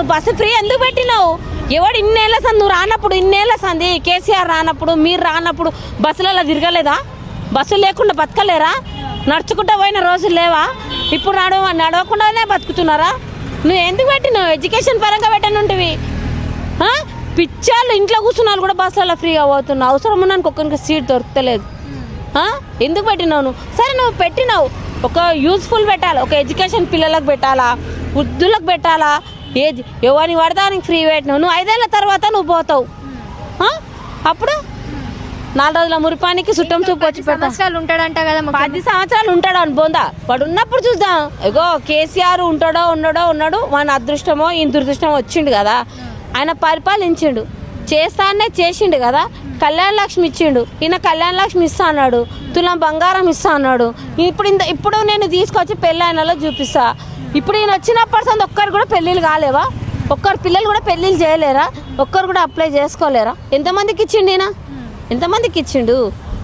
నువ్వు bus free ఎందుకు పెట్టినావు? ఎవడు ఇన్నేళ్ళ సంది నువ్వు రానప్పుడు, ఇన్నేళ్ళ సంది కేసీఆర్ రానప్పుడు, మీరు రానప్పుడు బస్సులలో తిరగలేదా? బస్సులు లేకుండా బతకలేరా? నడుచుకుంటూ పోయిన రోజులు లేవా? ఇప్పుడు నడవకుండానే బతుకుతున్నారా? నువ్వు ఎందుకు పెట్టినావు? ఎడ్యుకేషన్ పరంగా పెట్టనుంటివి. పిచ్చాళ్ళు ఇంట్లో కూర్చున్నారు కూడా బస్సులలో ఫ్రీగా పోతున్నావు. అవసరం ఉన్నానికి ఒక్కరికి సీట్ దొరకలేదు. ఎందుకు పెట్టినావు నువ్వు? సరే నువ్వు పెట్టినావు, ఒక యూజ్ఫుల్ పెట్టాలి. ఒక ఎడ్యుకేషన్ పిల్లలకు పెట్టాలా, వృద్ధులకు పెట్టాలా? ఏది ఎవరిని పడతానికి ఫ్రీ పెట్టినావు. నువ్వు 5 ఏళ్ళ తర్వాత నువ్వు పోతావు. అప్పుడు 4 రోజుల మురిపానికి చుట్టం చూపు వచ్చి సంవత్సరాలు ఉంటాడంట కదా. 10 సంవత్సరాలు ఉంటాడు అని బోందా. వాడు ఉన్నప్పుడు చూద్దాం. ఇగో కేసీఆర్ ఉన్నాడు. మన అదృష్టమో ఈయన దురదృష్టమో వచ్చిండు కదా. ఆయన పరిపాలించిండు, చేస్తానే చేసిండు కదా. కళ్యాణ లక్ష్మి ఇచ్చిండు. ఈయన కళ్యాణ లక్ష్మి ఇస్తా అన్నాడు, తులం బంగారం ఇస్తా అన్నాడు. ఇప్పుడు నేను తీసుకొచ్చి పెళ్ళైనలో చూపిస్తా. ఇప్పుడు ఈయన వచ్చినప్పటి సంది ఒక్కరు కూడా పెళ్ళిళ్ళు కాలేవా? ఒక్కరు పిల్లలు కూడా పెళ్ళిళ్ళు చేయలేరా? ఒక్కరు కూడా అప్లై చేసుకోలేరా? ఎంతమందికి ఇచ్చిండు ఈయన? ఎంతమందికి ఇచ్చిండు?